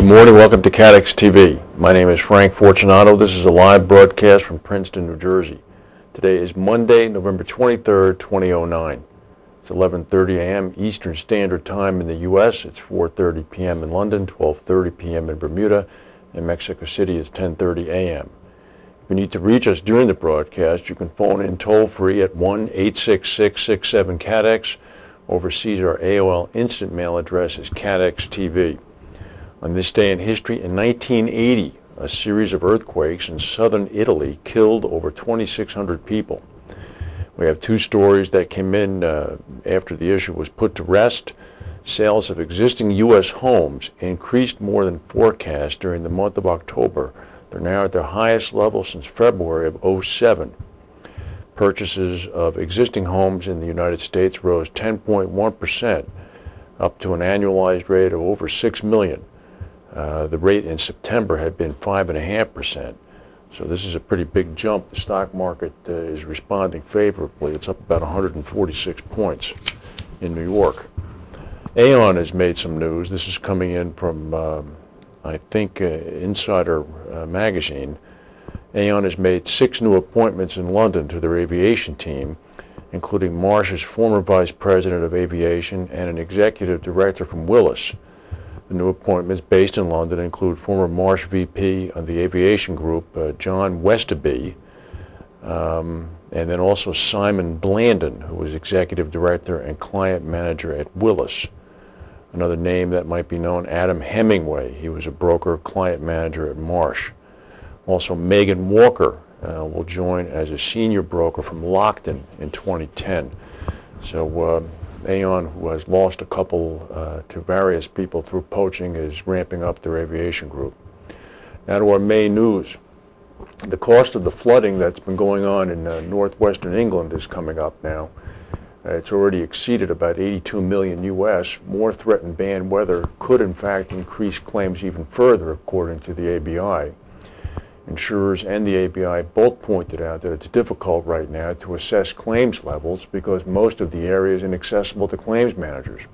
Good morning, welcome to CATEX-TV. My name is Frank Fortunato. This is a live broadcast from Princeton, New Jersey. Today is Monday, November 23rd, 2009. It's 11:30 a.m. Eastern Standard Time in the U.S. It's 4:30 p.m. in London, 12:30 p.m. in Bermuda, and Mexico City is 10:30 a.m. If you need to reach us during the broadcast, you can phone in toll-free at 1-866-67-CATEX. Overseas, our AOL instant mail address is CATEX-TV. On this day in history, in 1980, a series of earthquakes in southern Italy killed over 2,600 people. We have two stories that came in after the issue was put to rest. Sales of existing U.S. homes increased more than forecast during the month of October. They're now at their highest level since February of 2007. Purchases of existing homes in the United States rose 10.1%, up to an annualized rate of over 6 million. The rate in September had been 5.5%. So this is a pretty big jump. The stock market is responding favorably. It's up about 146 points in New York. Aon has made some news. This is coming in from, I think, Insider magazine. Aon has made 6 new appointments in London to their aviation team, including Marsh's former vice president of aviation and an executive director from Willis. The new appointments based in London include former Marsh VP of the aviation group, John Westerby, and then also Simon Blandon, who was executive director and client manager at Willis. Another name that might be known, Adam Hemingway. He was a broker, client manager at Marsh. Also, Megan Walker will join as a senior broker from Lockton in 2010. So Aon, who has lost a couple to various people through poaching, is ramping up their aviation group. Now to our main news. The cost of the flooding that's been going on in northwestern England is coming up now. It's already exceeded about 82 million U.S. More threatened bad weather could in fact increase claims even further, according to the ABI. Insurers and the ABI both pointed out that it's difficult right now to assess claims levels because most of the area is inaccessible to claims managers.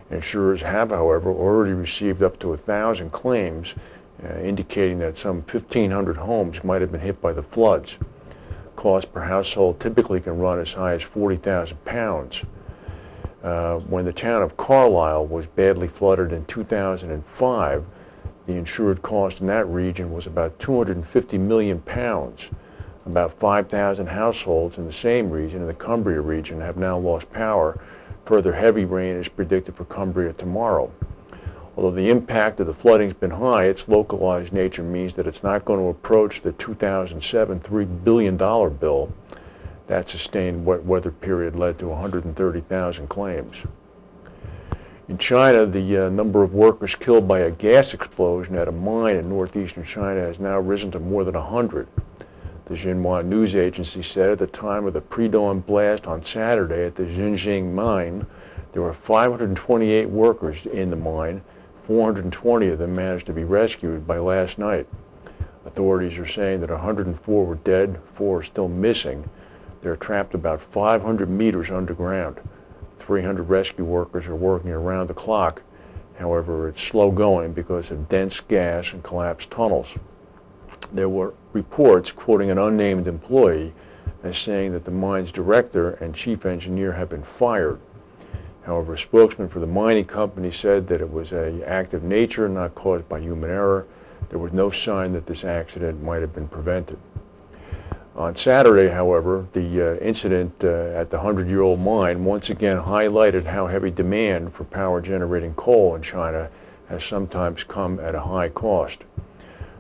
Insurers have, however, already received up to 1,000 claims, indicating that some 1,500 homes might have been hit by the floods. Cost per household typically can run as high as £40,000. When the town of Carlisle was badly flooded in 2005, the insured cost in that region was about £250 million. About 5,000 households in the same region, in the Cumbria region, have now lost power. Further heavy rain is predicted for Cumbria tomorrow. Although the impact of the flooding has been high, its localized nature means that it's not going to approach the 2007 $3 billion bill. That sustained wet weather period led to 130,000 claims. In China, the number of workers killed by a gas explosion at a mine in northeastern China has now risen to more than 100. The Xinhua news agency said at the time of the pre-dawn blast on Saturday at the Xinjiang mine, there were 528 workers in the mine. 420 of them managed to be rescued by last night. Authorities are saying that 104 were dead, 4 are still missing. They're trapped about 500 meters underground. 300 rescue workers are working around the clock. However, it's slow going because of dense gas and collapsed tunnels. There were reports quoting an unnamed employee as saying that the mine's director and chief engineer have been fired. However, a spokesman for the mining company said that it was an act of nature, not caused by human error. There was no sign that this accident might have been prevented. On Saturday, however, the incident at the 100-year-old mine once again highlighted how heavy demand for power-generating coal in China has sometimes come at a high cost.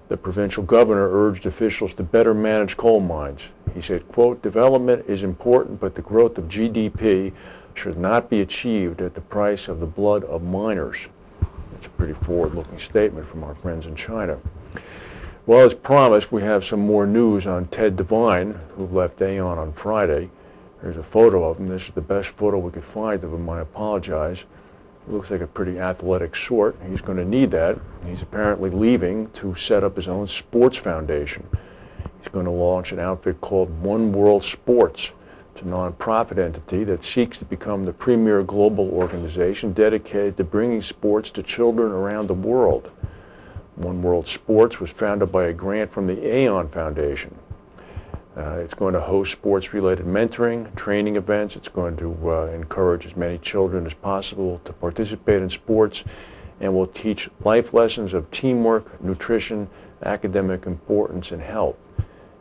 The provincial governor urged officials to better manage coal mines. He said, quote, "Development is important, but the growth of GDP should not be achieved at the price of the blood of miners." That's a pretty forward-looking statement from our friends in China. Well, as promised, we have some more news on Ted Devine, who left Aon on Friday. There's a photo of him. This is the best photo we could find of him. I apologize. He looks like a pretty athletic sort. He's going to need that. He's apparently leaving to set up his own sports foundation. He's going to launch an outfit called One World Sports. It's a nonprofit entity that seeks to become the premier global organization dedicated to bringing sports to children around the world. One World Sports was founded by a grant from the Aon Foundation. It's going to host sports-related mentoring, training events. It's going to encourage as many children as possible to participate in sports, and will teach life lessons of teamwork, nutrition, academic importance, and health.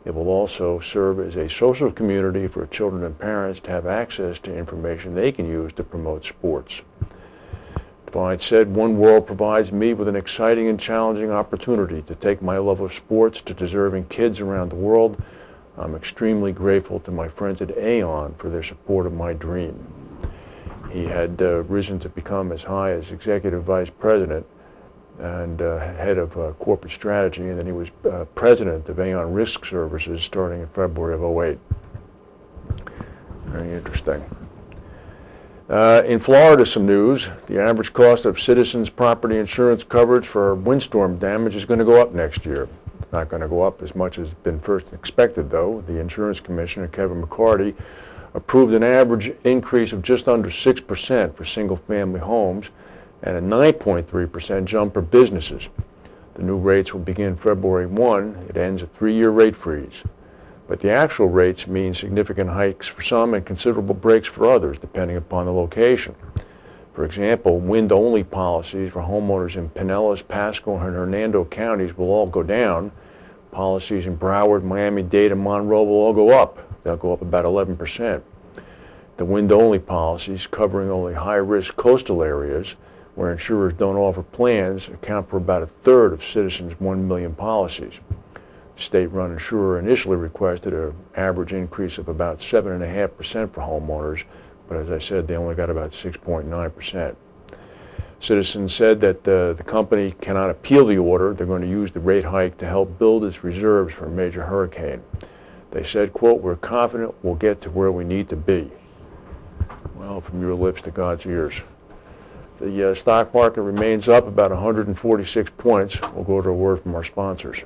It will also serve as a social community for children and parents to have access to information they can use to promote sports. Divine said, One World provides me with an exciting and challenging opportunity to take my love of sports to deserving kids around the world. I'm extremely grateful to my friends at Aon for their support of my dream. He had risen to become as high as Executive Vice President and head of corporate strategy, and then he was president of Aon Risk Services starting in February of '08. Very interesting. In Florida, some news. The average cost of Citizens property insurance coverage for windstorm damage is going to go up next year. It's not going to go up as much as been first expected, though. The insurance commissioner, Kevin McCarty, approved an average increase of just under 6% for single-family homes and a 9.3% jump for businesses. The new rates will begin February 1. It ends a 3-year rate freeze. But the actual rates mean significant hikes for some and considerable breaks for others, depending upon the location. For example, wind-only policies for homeowners in Pinellas, Pasco, and Hernando counties will all go down. Policies in Broward, Miami-Dade, and Monroe will all go up. They'll go up about 11%. The wind-only policies, covering only high-risk coastal areas where insurers don't offer plans, account for about a third of Citizens' 1 million policies. The state-run insurer initially requested an average increase of about 7.5% for homeowners, but as I said, they only got about 6.9%. Citizens said that the company cannot appeal the order. They're going to use the rate hike to help build its reserves for a major hurricane. They said, quote, "We're confident we'll get to where we need to be." Well, from your lips to God's ears. The stock market remains up about 146 points. We'll go to a word from our sponsors.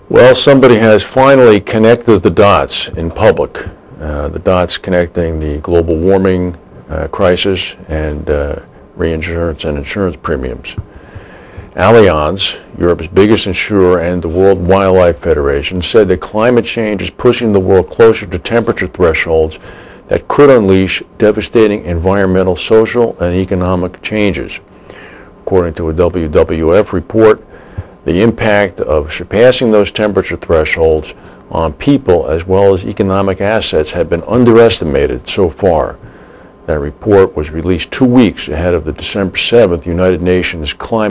Well, somebody has finally connected the dots in public, the dots connecting the global warming crisis and reinsurance and insurance premiums. Allianz, Europe's biggest insurer, and the World Wildlife Federation said that climate change is pushing the world closer to temperature thresholds that could unleash devastating environmental, social, and economic changes. According to a WWF report, the impact of surpassing those temperature thresholds on people as well as economic assets have been underestimated so far. That report was released 2 weeks ahead of the December 7th United Nations Climate